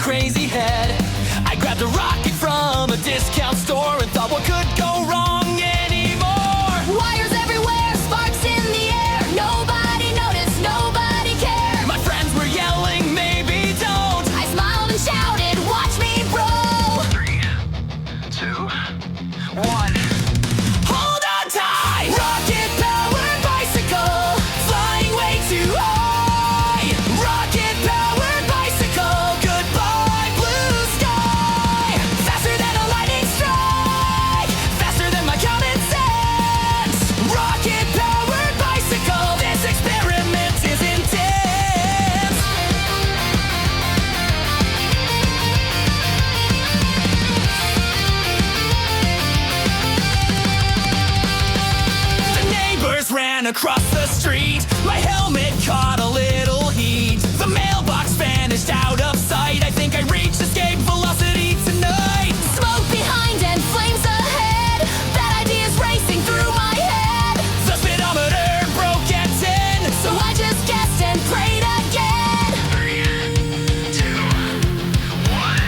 crazy head. I grabbed a rocket from a discount store and thought what could go wrong anymore. Wires everywhere, sparks in the air. Nobody noticed, nobody cared. My friends were yelling, maybe don't. I smiled and shouted, watch me, bro. 3, 2, 1. Hold on tight! Rocket-powered bicycle, flying way too high. Rocket-powered bicycle, goodbye blue sky. Faster than a lightning strike, faster than my common sense. Rocket-powered bicycle, this experiment is intense. The neighbors ran across the street. My helmet caught a little heat. The mailbox vanished out of sight. I think I reached escape velocity tonight. Smoke behind and flames ahead. Bad ideas racing through my head. The speedometer broke at 10. So I just guessed and prayed again. 3, 2, 1.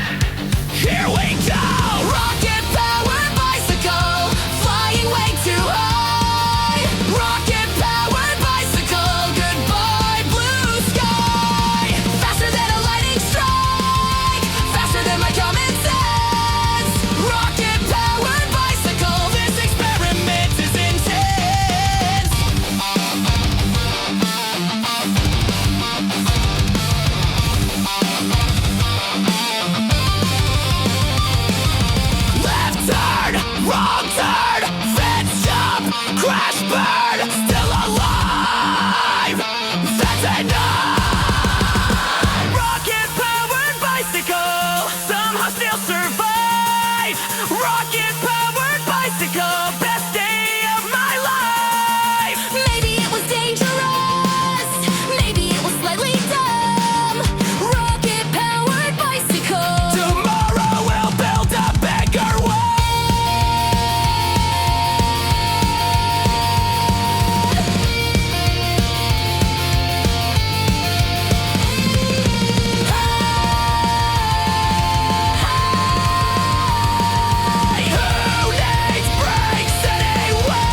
Here we go! Rocket-powered bicycle, flying way too high. Rocket-powered bicycle, goodbye blue sky. Faster than a lightning strike, faster than my common sense. Rocket-powered bicycle, this experiment is intense. Left turn, wrong turn, fence jump, crash burn, still alive. That's enough. Rocket-powered bicycle, somehow still survive. Rocket-powered bicycle, best day of my life. Maybe it was dangerous, maybe it was slightly dumb. Rocket-powered bicycle. Tomorrow we'll build a bigger one. Hey, who needs brakes anyway?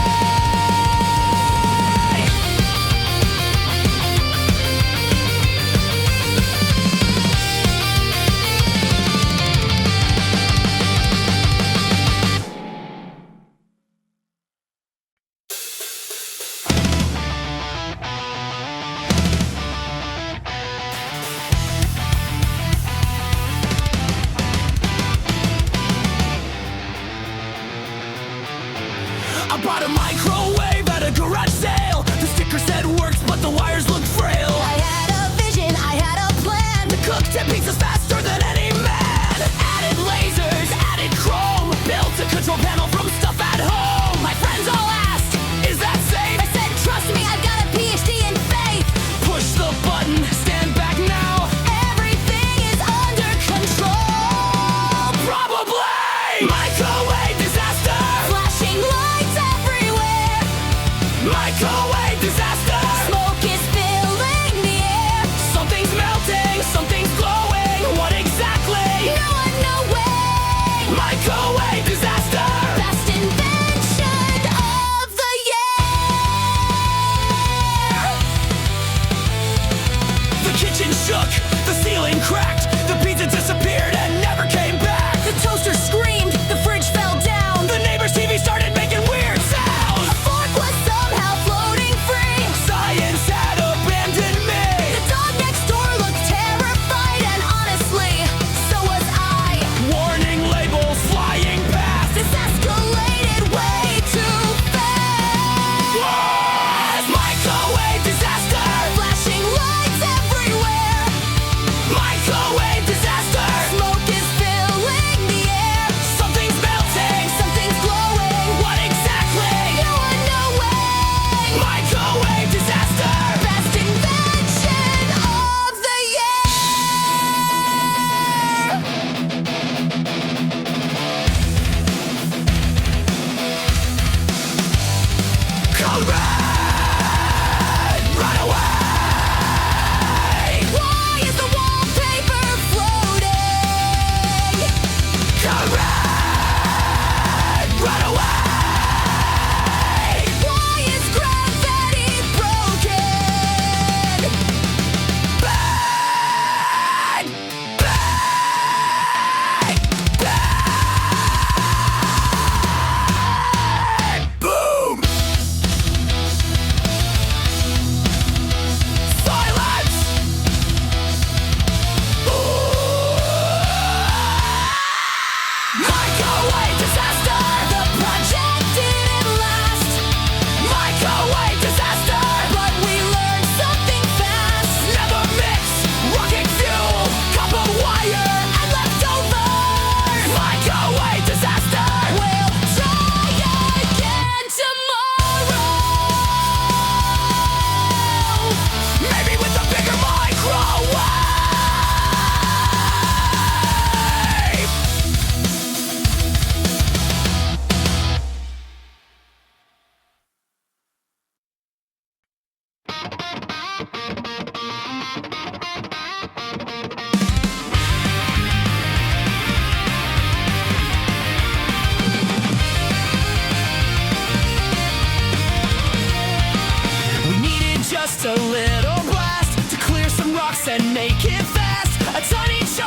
I bought a microwave at a garage sale. The sticker said works, but the wires looked frail. I had a vision, I had a plan. To cook 10 pizzas faster than any man. Added lasers, added chrome. Built a control panel from stuff at home. My friends all asked, is that safe? I said, trust me, I've got a PhD in faith. Push the button, stand back now. Everything is under control. Probably! Microwave disaster! Flashing lights everywhere.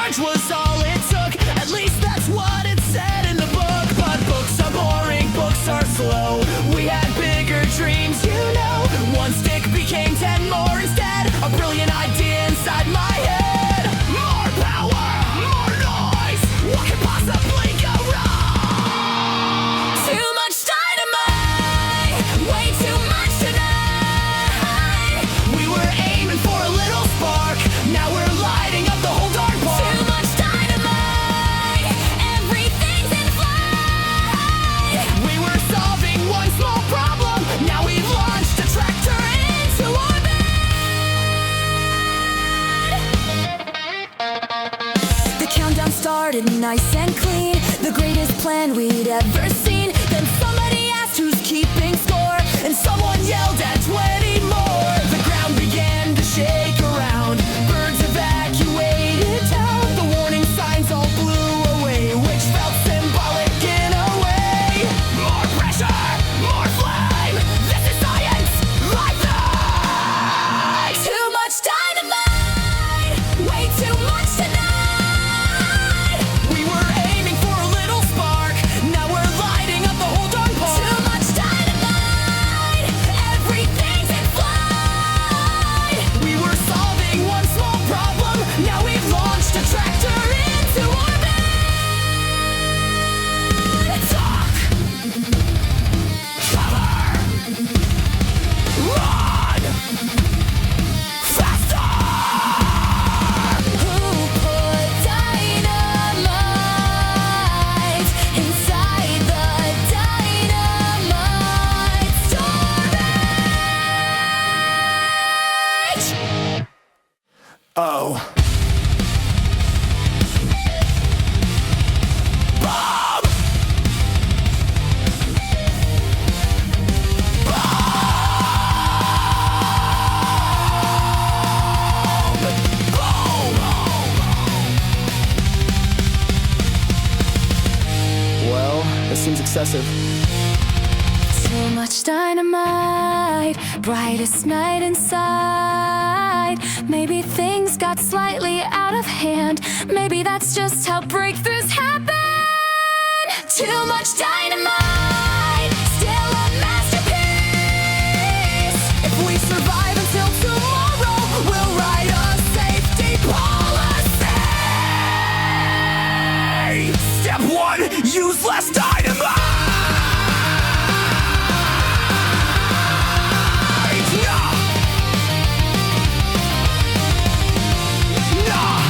charge was all it took. At least that's what it said in the book. But books are boring, books are slow. We had bigger dreams, you know. One stick became 10 more instead. A brilliant idea inside my head. More power, more noise. What could possibly go wrong? Too much dynamite, way too much tonight. We were aiming for a little spark. Now we're lighting up the whole darn park. Too much dynamite, everything's in flight. We were solving one small problem. Now we've launched a tractor into orbit. The countdown started nice and clean, the greatest plan we'd ever seen. Then somebody asked who's keeping score, And someone yelled at 20 more. The ground began to shake around. Birds evacuated town. The warning signs all blew away, which felt symbolic in a way. More pressure, more flame. This is science, like that. too much dynamite, way too much tonight. We were aiming for a little spark. Now we're lighting up the whole darn park. Too much dynamite, everything's in flight. We were solving one small problem. Now we've launched a tractor into orbit. Talk, cover, run, faster. Who put dynamite inside the dynamite storage? Oh. Bob! Well, this seems excessive. Too much dynamite, brightest night inside. Maybe things got slightly out of hand. Maybe that's just how breakthroughs happen. Too much dynamite, still a masterpiece. If we survive until tomorrow, we'll write a safety policy. Step 1, use less dynamite. Nah. Nah.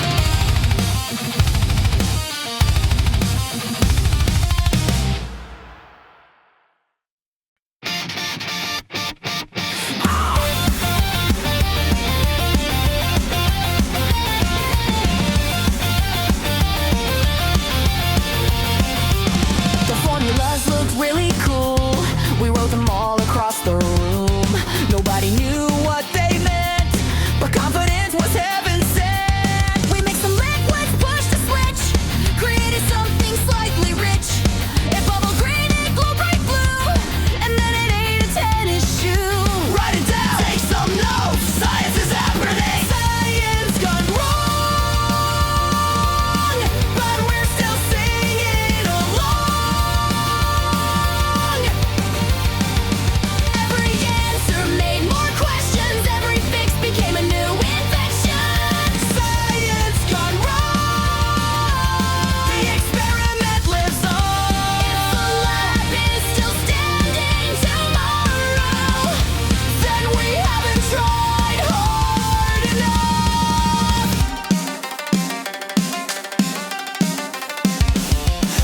The formulas looked really cool. We wrote them all across the room. Nobody knew what they meant, but confidence was heaven sent. We mixed some liquids, pushed a switch, created something slightly rich. It bubbled green, it glowed bright blue, and then it ate a tennis shoe. Write it down, take some notes. Science is happening. Science gone wrong, but we're still singing along. Every answer made more questions, every fix became a new invention. Science gone wrong. The experiment lives on. If the lab is still standing tomorrow, Then we haven't tried hard enough.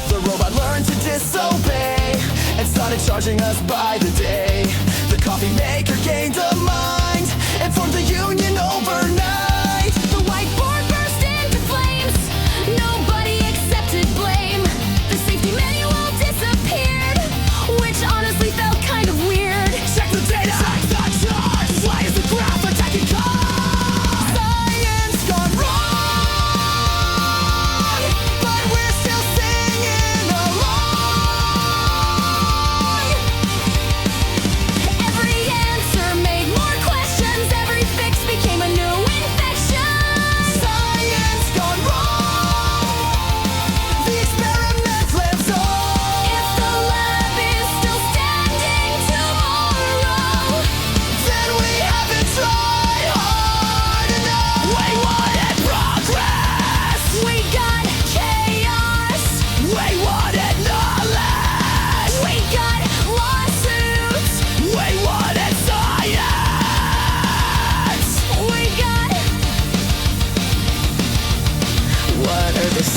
The robot learned to disobey and started charging us by the day. The coffee maker gained a mind and formed a union overnight. the whiteboard burst into flames. Nobody accepted blame. The safety manual disappeared, which honestly felt kind of weird. Check the data, check the charts. Why is the graph attacking cars? Science gone wrong, but we're still singing along. Every answer made more questions, every fix became a new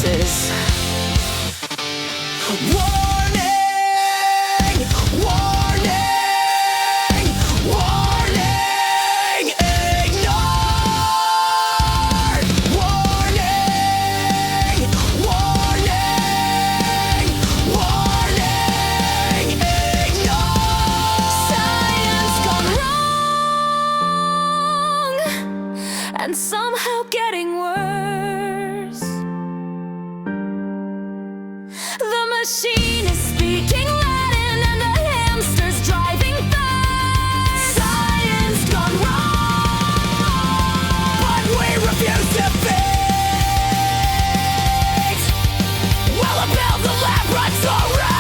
forces. Warning! Warning! Warning! Ignore! Warning! Warning! Warning! Ignore! Science gone wrong and somehow getting worse. The machine is speaking Latin and the hamster's driving fast. Science gone wrong, but we refuse to fix. Well, I built the laboratory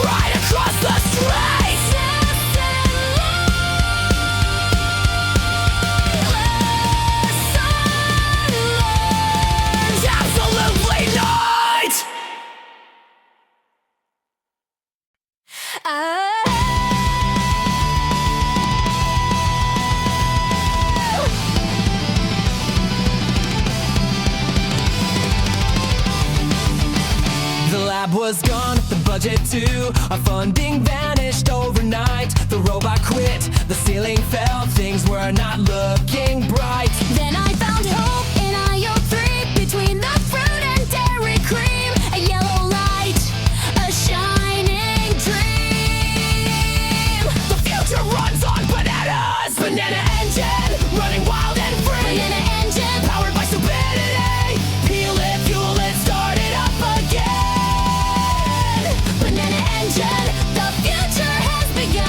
right across the street. Absolutely not. The lab was gone, the budget too. Our funding vanished overnight. The robot quit, the ceiling fell. Things were not looking bright. Then I found hope in IO3 between the fruit and dairy cream. A yellow light, a shining dream. The future runs on bananas. Banana engine, running wild and free. Banana engine, Powered by stupidity. Peel it, fuel it, start it up again. banana engine, the future has begun.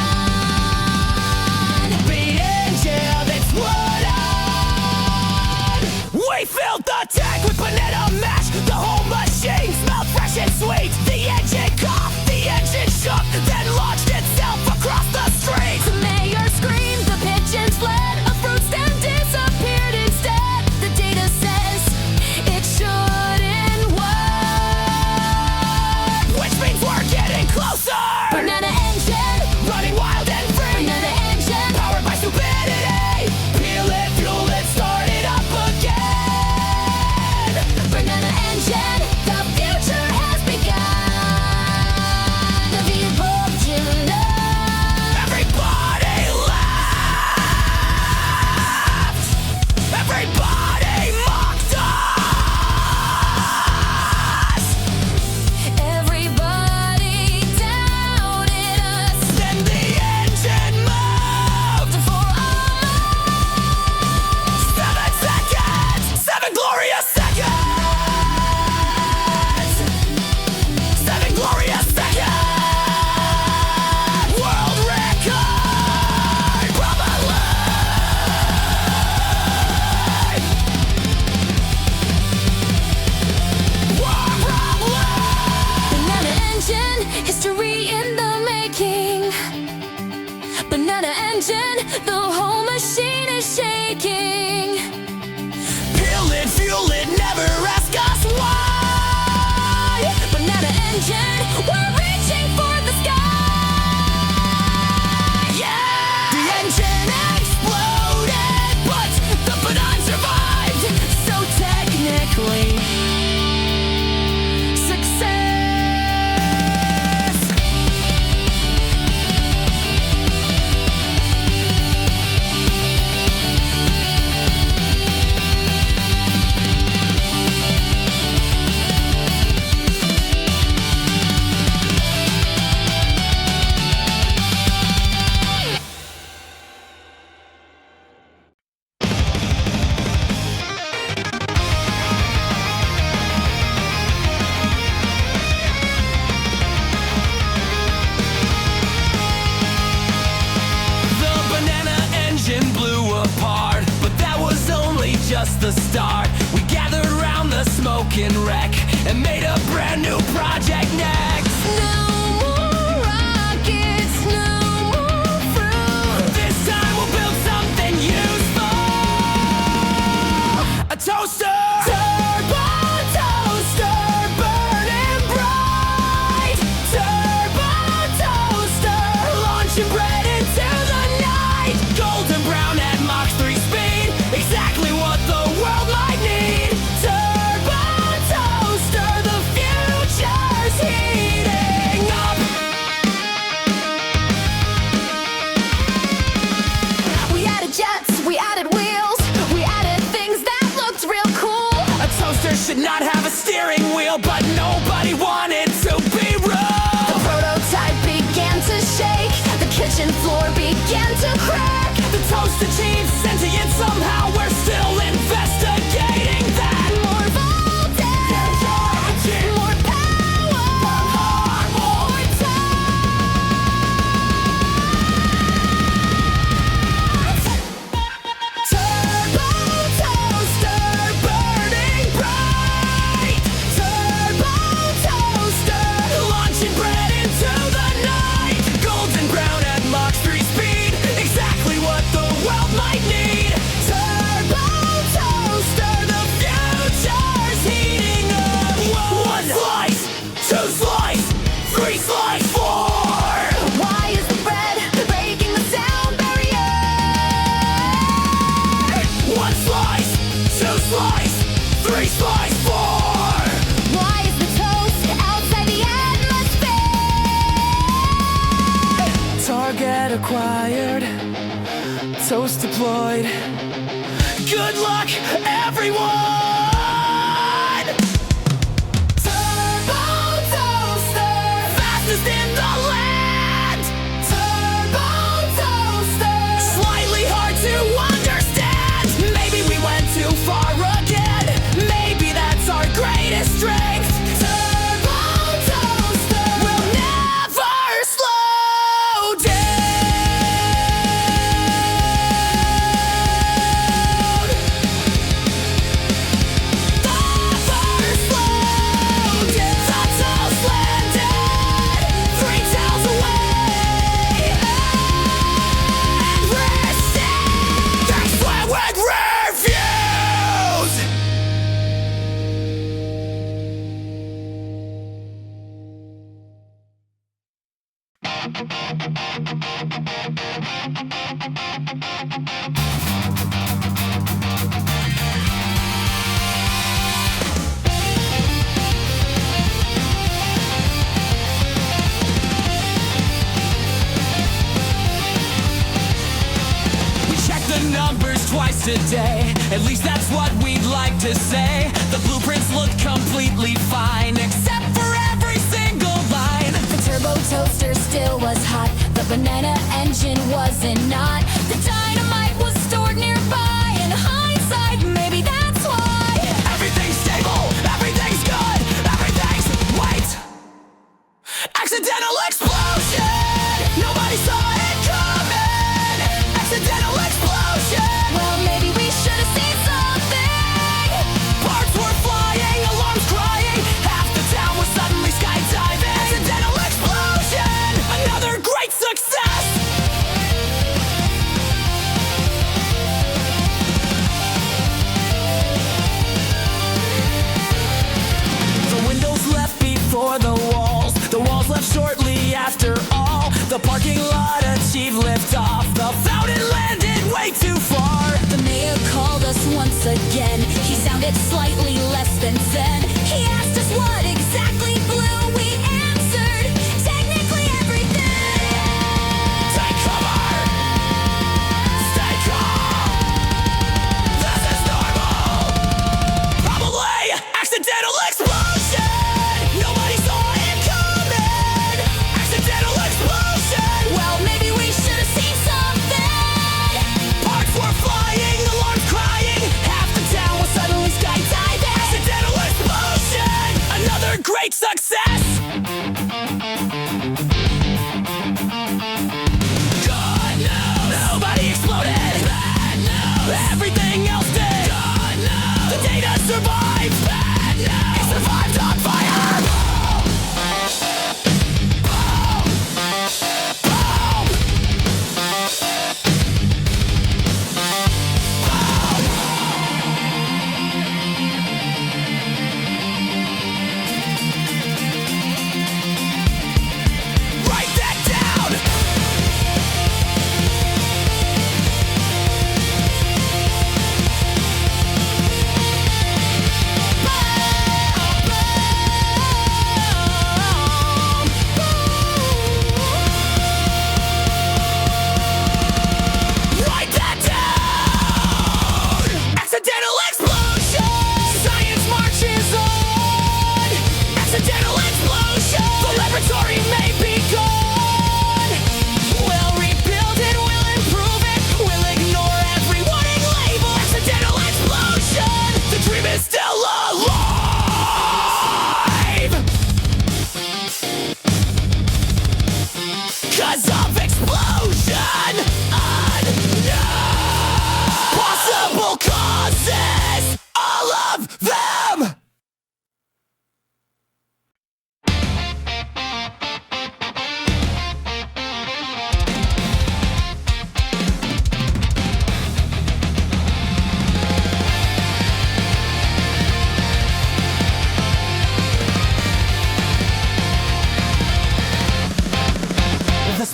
Beat engine, it's what on. We filled the tank with banana mash. The whole machine smelled fresh and sweet. The engine coughed, the engine shook, then launched itself across the street. The mayor screamed, the pigeons fled. A fruit stand disappeared instead. The data says it shouldn't work. Which means we're getting closer. Banana engine, Running wild and free. banana engine, Powered by stupidity. Peel it, fuel it, start it up again. banana engine, the future has begun. The vol.27. Everybody laughed. Everybody mocked us. Everybody doubted us. Then the engine moved. For almost 7 seconds. 7 glorious seconds. 7 glorious seconds. World record. Probably. War problem. banana engine, history in the making. Banana engine, the whole machine is shaking. Peel it, fuel it, never ask us why. Banana engine, we're reaching for the sky. Yeah! The engine exploded, but the banana survived. So technically, success. The banana engine blew apart, but that was only just the start. We gathered around the smoking wreck and made a brand new project next. No more rockets, no more fruit. This time we'll build something useful. A toaster! Turbo toaster, burning bright. Turbo toaster, launching bread into the night. Golden brown at Mach 3 speed, exactly what the world might need. future should not have a steering wheel, but nobody wanted to be rude. The prototype began to shake. The kitchen floor began to crack. The toast achieves sentient somehow. We're still investigating that. More voltage, more power, more turbo toaster burning bright. Turbo toaster Launching bread into the night. Golden brown at Mach 3 speed. Exactly what the world might need. Turbo toaster, The future's heating up. One slice, two slice, three slice, four. Why is the bread breaking the sound barrier? One slice, two slice, three slice, four. Why is the toast outside the atmosphere? Target acquired, toast deployed. Good luck, everyone! Turbo toaster, Fastest in the land! turbo toaster. Slightly hard to understand. Maybe we went too far again. Maybe that's our greatest strength. Turbo toaster, We'll never slow down. Never slow down. The toast landed 3 tails away. And resting. That's when we'd refuse. We check the numbers twice a day. At least that's what we'd like to say. The blueprints look completely fine, except for every single line. the turbo toaster still was hot. The banana engine wasn't not. The dynamite was stored nearby. In hindsight, maybe that's why. Everything's stable, everything's good, everything's wait. Accidental explosion. Nobody saw it coming. Accidental explosion. Well, maybe we should have seen something. Parts were flying, alarms crying. Half the town was suddenly skydiving. Accidental explosion. Another great success. The windows left before the walls. The walls left shortly after all. The parking lot achieved liftoff. The fountain landed way too far. The mayor called us once again. He sounded slightly less than zen. He asked us what exactly blew. We answered, technically everything. Take cover! Stay calm! This is normal! Probably accidental explosion! Nobody saw it coming! Accidental explosion! Well, maybe we should have seen something. Parts were flying, alarms crying. Half the town was suddenly skydiving. Accidental explosion! Another great success!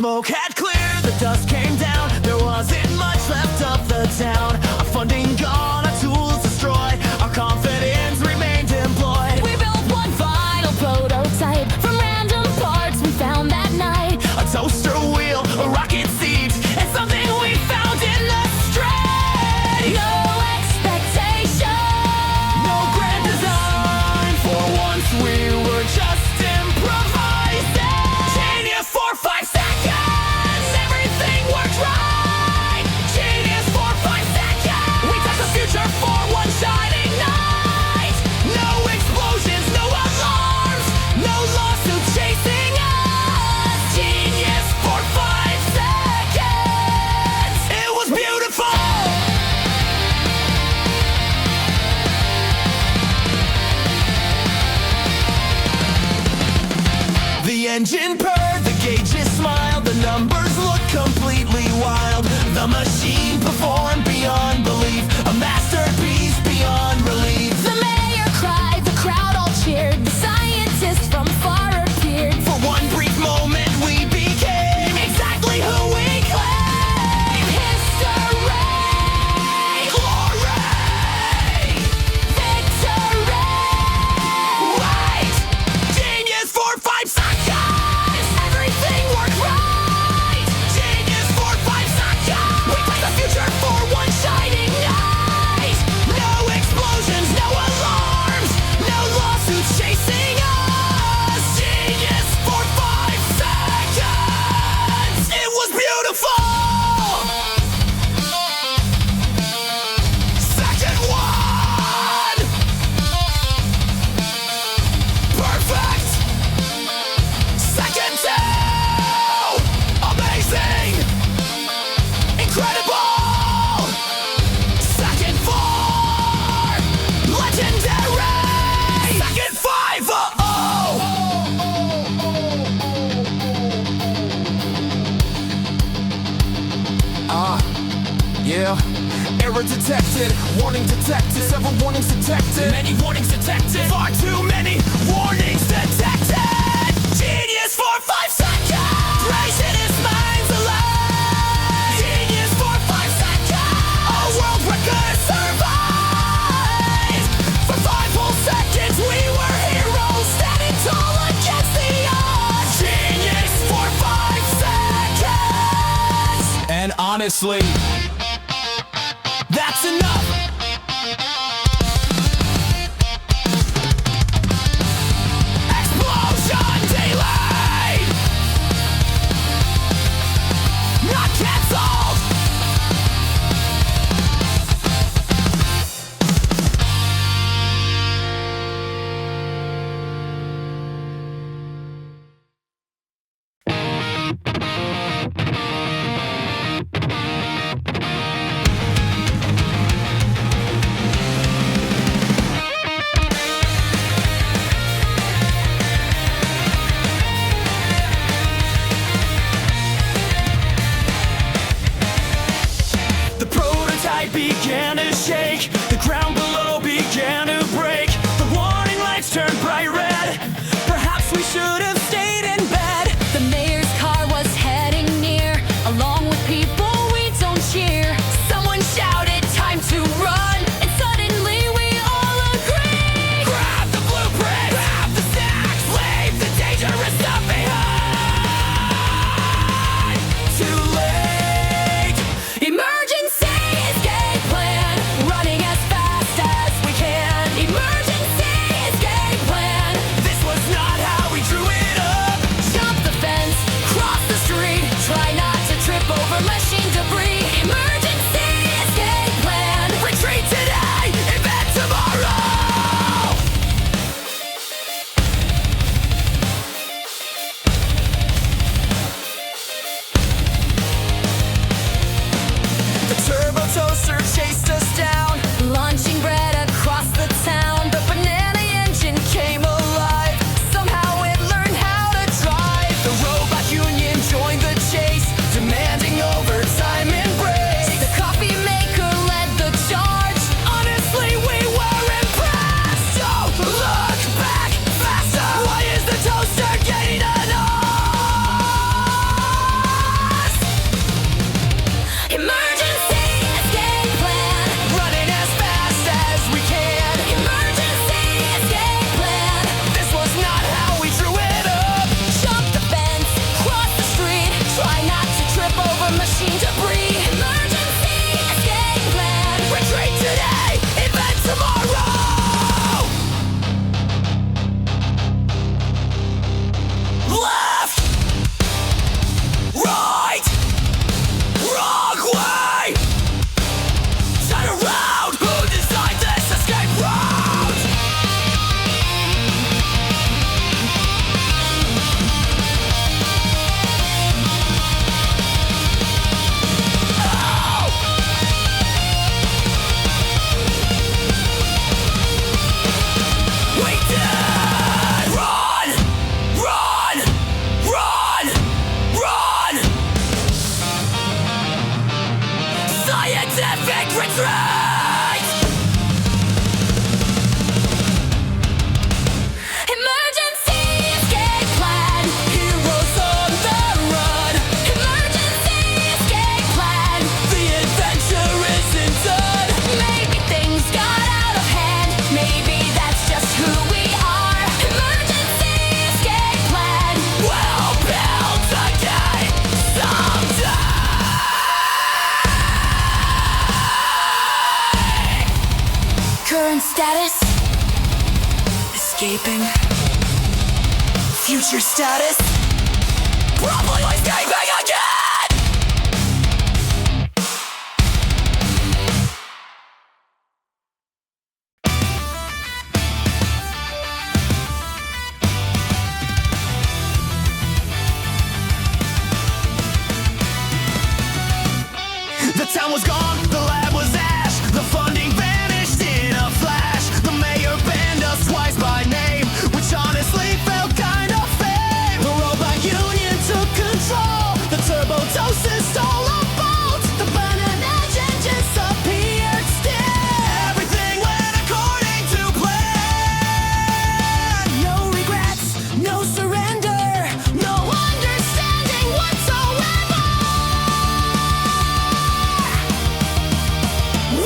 smoke had cleared, the dust came down. There wasn't much left of the town. Our funding gone, our tools destroyed. Our confidence remained employed. We built one final prototype from random parts we found that night. A toaster wheel, a rocket seat, and something we found in the street. No expectation, No grand design. For once we were just improvising. Genius for 5 seconds, everything worked right. Genius for 5 seconds. We touched the future for one shining night. No explosions, no alarms, no lawsuit chasing us. Genius for 5 seconds. It was beautiful. The engine purred, the gauges smiled, the numbers looked completely wild. The machine performed beyond belief, a masterpiece beyond relief. the mayor cried, the crowd all cheered. The scientists from far appeared. For one brief moment we became exactly who we claim. History, Glory! victory. Right! Genius for 5 seconds! Everything worked right! Genius for 5 seconds! We touched the future for one shining night! No explosions, no alarms, no lawsuits chasing us! Genius for 5 seconds! It was beautiful! Second one! Perfect! Second two! Amazing! Incredible! Second four! Legendary! Second five! Yeah. Error detected, warning detected, several warnings detected, many warnings detected, far too many warnings detected. Genius for 5 seconds, praise in his mind's alive. Genius for 5 seconds, a world record survived. For 5 whole seconds we were heroes, standing tall against the odds. Genius for 5 seconds. And honestly, that's enough. Explosion delayed. Not cancelled. escaping. Future status. Probably escaping again. The town was gone, the lab was ash. The funding vanished in a flash. The mayor banned us twice by name, which honestly felt kind of fame. The robot union took control. The turbo doses stole a bolt. The burning engine disappeared still. Everything went according to plan. No regrets, no surrender, no understanding whatsoever.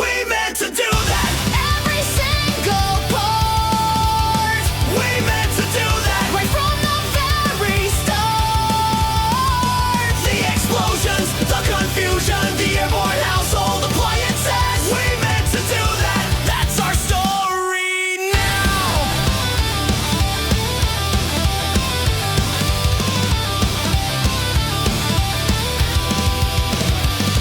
We meant to do that. Every single part. We meant to do that. Right from the very start. The explosions, the confusion, the airborne household appliances. We meant to do that. That's our story now.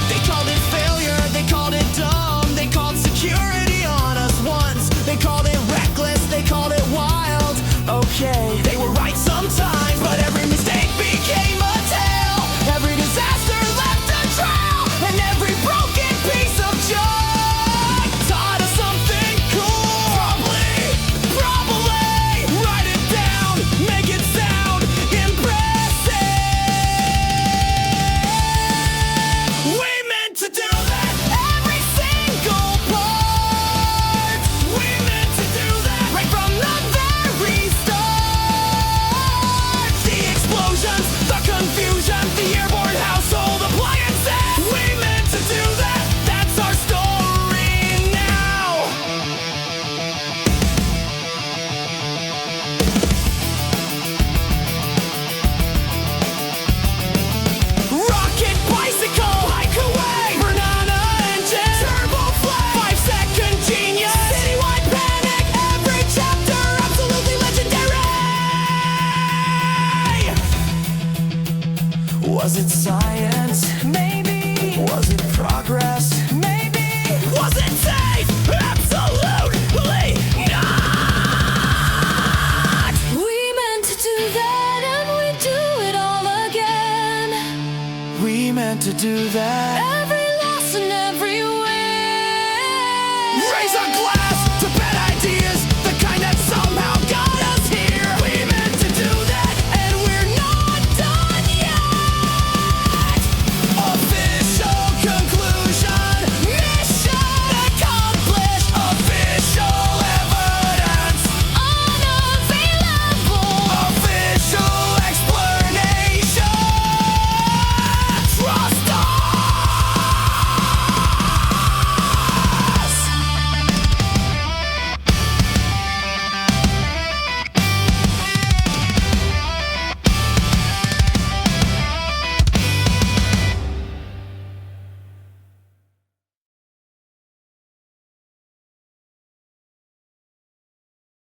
They called it failure, they called it dumb. They called security on us once. They called it reckless, they called it wild. Okay, they were right sometimes, but every mistake became a tale. Every disaster left a trail, and every broken piece of junk taught us something cool. Probably, write it down, make it sound impressive. We meant to do that. Every single part. We meant to do that. Right from the very start. The explosions, the confusion, the airborne household appliances. We meant to do that. That's our story now. Rocket bicycle, microwave, banana engine, turbo flame, 5-second genius, citywide panic, every chapter absolutely legendary. Was it science? Maybe. Was it progress? Maybe. Was it safe? Absolutely not. We meant to do that and we do it all again. We meant to do that.